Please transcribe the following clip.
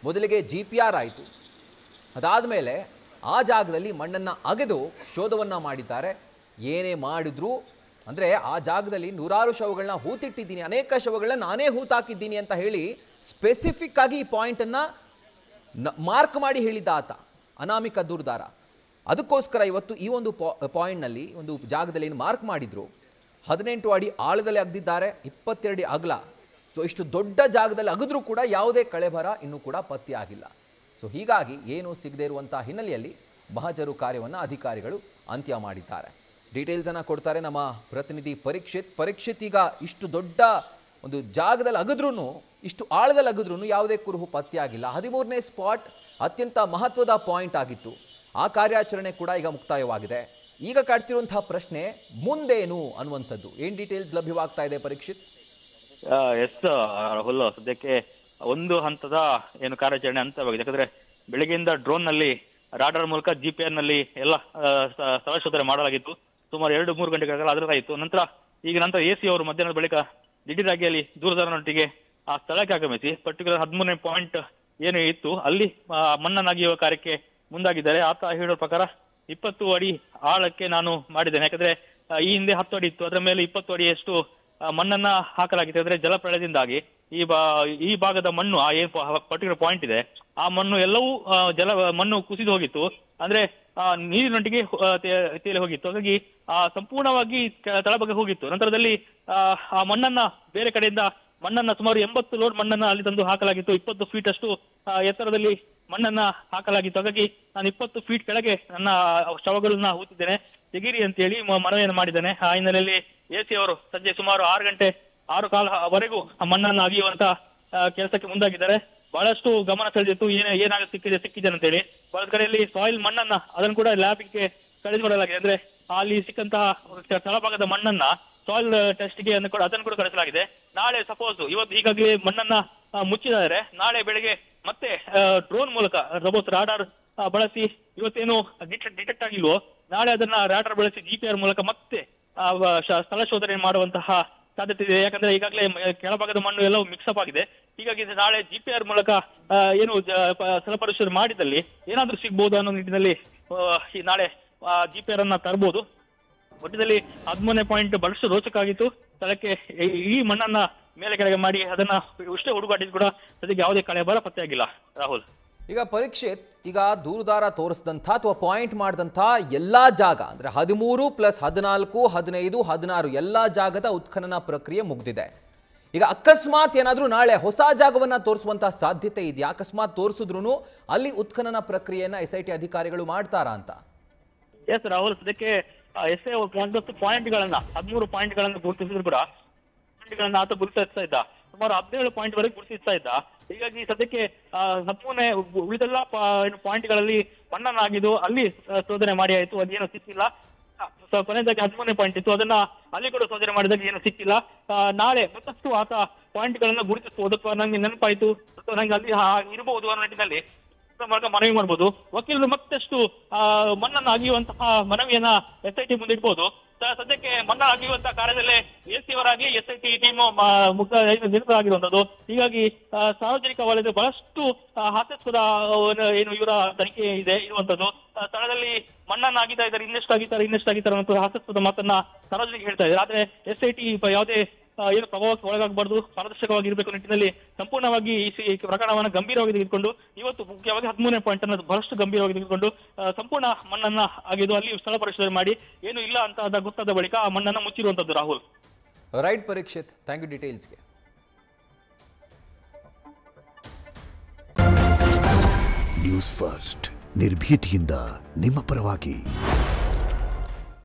ಮೊದಲಿಗೆ GPR ಆಯಿತು, ಅದಾದ ಮೇಲೆ ಆ ಜಾಗದಲ್ಲಿ ಮಣ್ಣನ್ನು ಅಗೆದು ಶೋಧವನ್ನು ಮಾಡಿದ್ದಾರೆ. ಏನೇ ಮಾಡಿದ್ರು ಅಂದರೆ ಆ ಜಾಗದಲ್ಲಿ ನೂರಾರು ಶವಗಳನ್ನ ಹೂತಿಟ್ಟಿದ್ದೀನಿ, ಅನೇಕ ಶವಗಳನ್ನ ನಾನೇ ಹೂತಾಕಿದ್ದೀನಿ ಅಂತ ಹೇಳಿ ಸ್ಪೆಸಿಫಿಕ್ ಆಗಿ ಈ ಪಾಯಿಂಟನ್ನು ಮಾರ್ಕ್ ಮಾಡಿ ಹೇಳಿದ್ದ ಆತ ಅನಾಮಿಕ ದೂರ್ದಾರ. ಅದಕ್ಕೋಸ್ಕರ ಇವತ್ತು ಈ ಒಂದು ಪಾಯಿಂಟ್ನಲ್ಲಿ ಒಂದು ಜಾಗದಲ್ಲಿ ಏನು ಮಾರ್ಕ್ ಮಾಡಿದ್ರು 18 ಅಡಿ ಆಳದಲ್ಲಿ ಅಗದಿದ್ದಾರೆ, 22 ಅಡಿ ಅಗಲ. ಸೊ ಇಷ್ಟು ದೊಡ್ಡ ಜಾಗದಲ್ಲಿ ಅಗದ್ರೂ ಕೂಡ ಯಾವುದೇ ಕಳೆಬರ ಇನ್ನೂ ಕೂಡ ಪತ್ತೆ ಆಗಿಲ್ಲ. ಸೊ ಹೀಗಾಗಿ ಏನು ಸಿಗದೇ ಇರುವಂಥ ಹಿನ್ನೆಲೆಯಲ್ಲಿ ಮಹಜರು ಕಾರ್ಯವನ್ನು ಅಧಿಕಾರಿಗಳು ಅಂತ್ಯ ಮಾಡಿದ್ದಾರೆ. ಡೀಟೇಲ್ಸನ್ನು ಕೊಡ್ತಾರೆ ನಮ್ಮ ಪ್ರತಿನಿಧಿ ಪರೀಕ್ಷಿತ್. ಈಗ ಇಷ್ಟು ದೊಡ್ಡ ಒಂದು ಜಾಗದಲ್ಲಿ ಅಗದ್ರೂ, ಇಷ್ಟು ಆಳದಲ್ಲಿ ಅಗದ್ರೂ ಯಾವುದೇ ಕುರುಹು ಪತ್ತೆ ಆಗಿಲ್ಲ. 13ನೇ ಸ್ಪಾಟ್ ಅತ್ಯಂತ ಮಹತ್ವದ ಪಾಯಿಂಟ್ ಆಗಿತ್ತು. ಆ ಕಾರ್ಯಾಚರಣೆ ಕೂಡ ಈಗ ಮುಕ್ತಾಯವಾಗಿದೆ. ಈಗ ಕಾಡ್ತಿರುವಂತಹ ಪ್ರಶ್ನೆ ಮುಂದೇನು ಅನ್ನುವಂಥದ್ದು. ಏನು ಡೀಟೇಲ್ಸ್ ಲಭ್ಯವಾಗ್ತಾ ಇದೆ ಪರೀಕ್ಷಿತ್? ಎಸ್ ರಾಹುಲ್, ಸದ್ಯಕ್ಕೆ ಒಂದು ಹಂತದ ಏನು ಕಾರ್ಯಾಚರಣೆ ಹಂತವಾಗಿದೆ. ಯಾಕಂದ್ರೆ ಬೆಳಗ್ಗೆಯಿಂದ ಡ್ರೋನ್ ನಲ್ಲಿ ರಾಡಾರ್ ಮೂಲಕ GPR ನಲ್ಲಿ ಎಲ್ಲ ಸ್ಥಳ ಶೋಧನೆ ಮಾಡಲಾಗಿತ್ತು. ಸುಮಾರು 2-3 ಗಂಟೆಗಳ ಅದರದಾಯಿತು. ನಂತರ AC ಅವರು ಮಧ್ಯಾಹ್ನದ ಬಳಿಕ ದಿಢೀರಾಗಿ ಅಲ್ಲಿ ದೂರದರ್ಶನೊಟ್ಟಿಗೆ ಆ ಸ್ಥಳಕ್ಕೆ ಆಗಮಿಸಿ ಪರ್ಟಿಕ್ಯುಲರ್ 13ನೇ ಪಾಯಿಂಟ್ ಏನು ಇತ್ತು ಅಲ್ಲಿ ಮಣ್ಣನ್ನಾಗಿಯುವ ಕಾರ್ಯಕ್ಕೆ ಮುಂದಾಗಿದ್ದಾರೆ. ಆತ ಹೇಳೋ ಪ್ರಕಾರ 20 ಅಡಿ ಆಳಕ್ಕೆ ನಾನು ಮಾಡಿದ್ದೇನೆ. ಯಾಕಂದ್ರೆ ಈ ಹಿಂದೆ 10 ಅಡಿ ಇತ್ತು, ಅದರ ಮೇಲೆ 20 ಅಡಿಯಷ್ಟು ಮಣ್ಣನ್ನ ಹಾಕಲಾಗಿದೆ. ಅಂದ್ರೆ ಜಲಪ್ರಳಯದಿಂದಾಗಿ ಈ ಭಾಗದ ಮಣ್ಣು ಆ ಏನು ಪರ್ಟಿಕ್ಯುಲರ್ ಪಾಯಿಂಟ್ ಇದೆ ಆ ಮಣ್ಣು ಎಲ್ಲವೂ ಮಣ್ಣು ಕುಸಿದು ಹೋಗಿತ್ತು. ಅಂದ್ರೆ ನೀರಿನೊಟ್ಟಿಗೆ ತೇಲಿ ಹೋಗಿತ್ತು. ಹಾಗಾಗಿ ಸಂಪೂರ್ಣವಾಗಿ ತಳಭಾಗ ಹೋಗಿತ್ತು. ನಂತರದಲ್ಲಿ ಆ ಮಣ್ಣನ್ನ ಬೇರೆ ಕಡೆಯಿಂದ ಮಣ್ಣನ್ನ ಸುಮಾರು 80 ಲೋಡ್ ಮಣ್ಣನ್ನ ಅಲ್ಲಿ ತಂದು ಹಾಕಲಾಗಿತ್ತು. 20 ಫೀಟ್ ಅಷ್ಟು ಎತ್ತರದಲ್ಲಿ ಮಣ್ಣನ್ನ ಹಾಕಲಾಗಿತ್ತು. ಹಾಗಾಗಿ ನಾನು 20 ಫೀಟ್ ಕೆಳಗೆ ನನ್ನ ಶವಗಳನ್ನ ಹೂತಿದ್ದೇನೆ, ತೆಗೀರಿ ಅಂತ ಹೇಳಿ ಮನವಿಯನ್ನು ಮಾಡಿದ್ದೇನೆ. ಆ ಹಿನ್ನೆಲೆಯಲ್ಲಿ AC ಅವರು ಸಂಜೆ ಸುಮಾರು 6:15ವರೆಗೂ ಮಣ್ಣನ್ನು ಅಗೆಯುವಂತ ಕೆಲಸಕ್ಕೆ ಮುಂದಾಗಿದ್ದಾರೆ. ಬಹಳಷ್ಟು ಗಮನ ಸೆಳೆದಿತ್ತು, ಸಿಕ್ಕಿದೆ ಅಂತ ಹೇಳಿ. ಬಹಳ ಕಡೆಯಲ್ಲಿ ಸಾಯಿಲ್ ಮಣ್ಣನ್ನ ಅದನ್ನು ಕೂಡ ಲ್ಯಾಬ್ಗೆ ಕಳಿಸಿಕೊಡಲಾಗಿದೆ. ಅಂದ್ರೆ ಅಲ್ಲಿ ಸಿಕ್ಕಂತಹ ತಳಭಾಗದ ಮಣ್ಣನ್ನ ಸಾಯಿಲ್ ಟೆಸ್ಟ್ಗೆ ಅದನ್ನು ಕೂಡ ಕಳಿಸಲಾಗಿದೆ. ನಾಳೆ ಸಪೋಸ್ ಇವತ್ತು ಈಗಾಗಲೇ ಮಣ್ಣನ್ನ ಮುಚ್ಚಿದ್ದಾರೆ, ನಾಳೆ ಬೆಳಗ್ಗೆ ಮತ್ತೆ ಡ್ರೋನ್ ಮೂಲಕ ರಾಡಾರ್ ಬಳಸಿ ಇವತ್ತೇನು ಡಿಟೆಕ್ಟ್ ಆಗಿಲ್ವೋ ನಾಳೆ ಅದನ್ನ ರಾಡಾರ್ ಬಳಸಿ GPR ಮೂಲಕ ಮತ್ತೆ ಸ್ಥಳ ಶೋಧನೆ ಮಾಡುವಂತಹ ಸಾಧ್ಯತೆ ಇದೆ. ಯಾಕಂದ್ರೆ ಈಗಾಗಲೇ ಕೆಳಭಾಗದ ಮಣ್ಣು ಎಲ್ಲವೂ ಮಿಕ್ಸಪ್ ಆಗಿದೆ. ಹೀಗಾಗಿ ನಾಳೆ GPR ಮೂಲಕ ಏನು ಸ್ಥಳ ಪರಿಶೀಲನೆ ಮಾಡಿದಲ್ಲಿ ಏನಾದ್ರೂ ಸಿಗ್ಬಹುದು ಅನ್ನೋ ನಿಟ್ಟಿನಲ್ಲಿ ನಾಳೆ GPR ಅನ್ನ ತರಬಹುದು. ಒಟ್ಟಿನಲ್ಲಿ 13ನೇ ಪಾಯಿಂಟ್ ಬಹಳಷ್ಟು ರೋಚಕ ಆಗಿತ್ತು. ಸ್ಥಳಕ್ಕೆ ಈ ಮಣ್ಣನ್ನ ಮೇಲೆ ಕೆಳಗೆ ಮಾಡಿ ಅದನ್ನ ಉಷ್ಟೇ ಹುಡುಗಾಟಿದ್ರು ಕೂಡ ಸದ್ಯಕ್ಕೆ ಯಾವುದೇ ಕಳೆಬರ ಪತ್ತೆ ಆಗಿಲ್ಲ. ರಾಹುಲ್, ಈಗ ಪರೀಕ್ಷಿತ್, ಈಗ ದೂರದಾರ ತೋರಿಸಿದಂಥ ಅಥವಾ ಪಾಯಿಂಟ್ ಮಾಡಿದಂಥ ಎಲ್ಲ ಜಾಗ ಅಂದರೆ 13 + 14, 15, 16 ಎಲ್ಲ ಜಾಗದ ಉತ್ಖನನ ಪ್ರಕ್ರಿಯೆ ಮುಗಿದಿದೆ. ಈಗ ಅಕಸ್ಮಾತ್ ಏನಾದರೂ ನಾಳೆ ಹೊಸ ಜಾಗವನ್ನು ತೋರಿಸುವಂಥ ಸಾಧ್ಯತೆ ಇದೆಯಾ? ಅಕಸ್ಮಾತ್ ತೋರಿಸಿದ್ರು ಅಲ್ಲಿ ಉತ್ಖನನ ಪ್ರಕ್ರಿಯೆಯನ್ನು SIT ಅಧಿಕಾರಿಗಳು ಮಾಡ್ತಾರಾ ಅಂತ? ಎಸ್ ರಾಹುಲ್, ಸದ್ಯಕ್ಕೆ SA ಒಂದಷ್ಟು ಪಾಯಿಂಟ್ಗಳನ್ನ 13 ಪಾಯಿಂಟ್ಗಳನ್ನು ಗುರುತಿಸಿದ್ರು ಕೂಡ ಪಾಯಿಂಟ್ಗಳನ್ನ ಆತ ಗುರುತಿಸ್ತಾ ಇದ್ದ. ಸುಮಾರು 17 ಪಾಯಿಂಟ್ ವರೆಗೆ ಗುರುತಿಸ್ತಾ ಇದ್ದ. ಹೀಗಾಗಿ ಸದ್ಯಕ್ಕೆ ಸಂಪೂರ್ಣ ಉಳಿದೆಲ್ಲ ಪಾಯಿಂಟ್ಗಳಲ್ಲಿ ಮಣ್ಣನ್ನಾಗಿದ್ದು ಅಲ್ಲಿ ಶೋಧನೆ ಮಾಡಿ ಆಯ್ತು, ಅದೇನು ಸಿಕ್ಕಿಲ್ಲ. ಕೊನೆಯದಾಗಿ 13ನೇ ಪಾಯಿಂಟ್ ಇತ್ತು, ಅದನ್ನ ಅಲ್ಲಿ ಕೂಡ ಶೋಧನೆ ಮಾಡಿದಾಗ ಏನು ಸಿಕ್ಕಿಲ್ಲ. ನಾಳೆ ಮತ್ತಷ್ಟು ಆತ ಪಾಯಿಂಟ್ಗಳನ್ನ ಗುರುತಿಸುವುದಕ್ಕೆ ನಂಗೆ ನೆನಪಾಯ್ತು, ನಂಗೆ ಅಲ್ಲಿ ಇರಬಹುದು ಅನ್ನೋ ನಿಟ್ಟಿನಲ್ಲಿ ಮನವಿ ಮಾಡಬಹುದು. ವಕೀಲರು ಮತ್ತಷ್ಟು ಮಣ್ಣನ್ನು ಅಗೆಯುವಂತಹ ಮನವಿಯನ್ನ SIT ಮುಂದೆ ಇಡ್ಬೋದು. ಸದ್ಯಕ್ಕೆ ಮಣ್ಣ ಅಗೆಯುವಂತಹ ಕಾರ್ಯದಲ್ಲೇ AC ಅವರಾಗಿ SIT ಟೀಮ್ ನಿರತರಾಗಿರುವಂತದ್ದು. ಹೀಗಾಗಿ ಸಾರ್ವಜನಿಕ ವಲಯದ ಬಹಳಷ್ಟು ಹಾಸ್ಯಾಸ್ಪದ ಏನು ಇವರ ತನಿಖೆ ಇದೆ ಇರುವಂತದ್ದು. ಸ್ಥಳದಲ್ಲಿ ಮಣ್ಣನ್ನು ಅಗಿತಾ ಇದ್ದಾರೆ, ಇನ್ನೆಷ್ಟು ಆಗಿದ್ದಾರೆ ಅನ್ನೋ ಹಾಸ್ಯಾಸ್ಪದ ಮಾತನ್ನ ಸಾರ್ವಜನಿಕ ಹೇಳ್ತಾ ಇದ್ದಾರೆ. ಆದ್ರೆ SIT ಯಾವುದೇ ಏನು ಪ್ರಭಾವಕ್ಕೆ ಒಳಗಾಗಬಾರ್ದು, ಪಾರದರ್ಶಕವಾಗಿ ಇರಬೇಕು ನಿಟ್ಟಿನಲ್ಲಿ ಸಂಪೂರ್ಣವಾಗಿ ಈ ಪ್ರಕರಣವನ್ನು ಗಂಭೀರವಾಗಿ ತೆಗೆದುಕೊಂಡು ಇವತ್ತು ಮುಖ್ಯವಾಗಿ 13ನೇ ಪಾಯಿಂಟ್ ಅನ್ನು ಬಹಳಷ್ಟು ಗಂಭೀರವಾಗಿ ತೆಗೆದುಕೊಂಡು ಸಂಪೂರ್ಣ ಮಣ್ಣನ್ನ ಆಗಿದ್ದು ಅಲ್ಲಿ ಸ್ಥಳ ಪರಿಶೀಲನೆ ಮಾಡಿ ಏನು ಇಲ್ಲ ಅಂತ ಗೊತ್ತಾದ ಬಳಿಕ ಆ ಮಣ್ಣನ್ನು ಮುಚ್ಚಿರುವಂತದ್ದು. Rahul, right Parikshit, thank you ಡೀಟೇಲ್ಸ್ಗೆ. ನ್ಯೂಸ್ ಫಸ್ಟ್, ನಿರ್ಭೀತಿಯಿಂದ ನಿಮ್ಮ ಪರವಾಗಿ.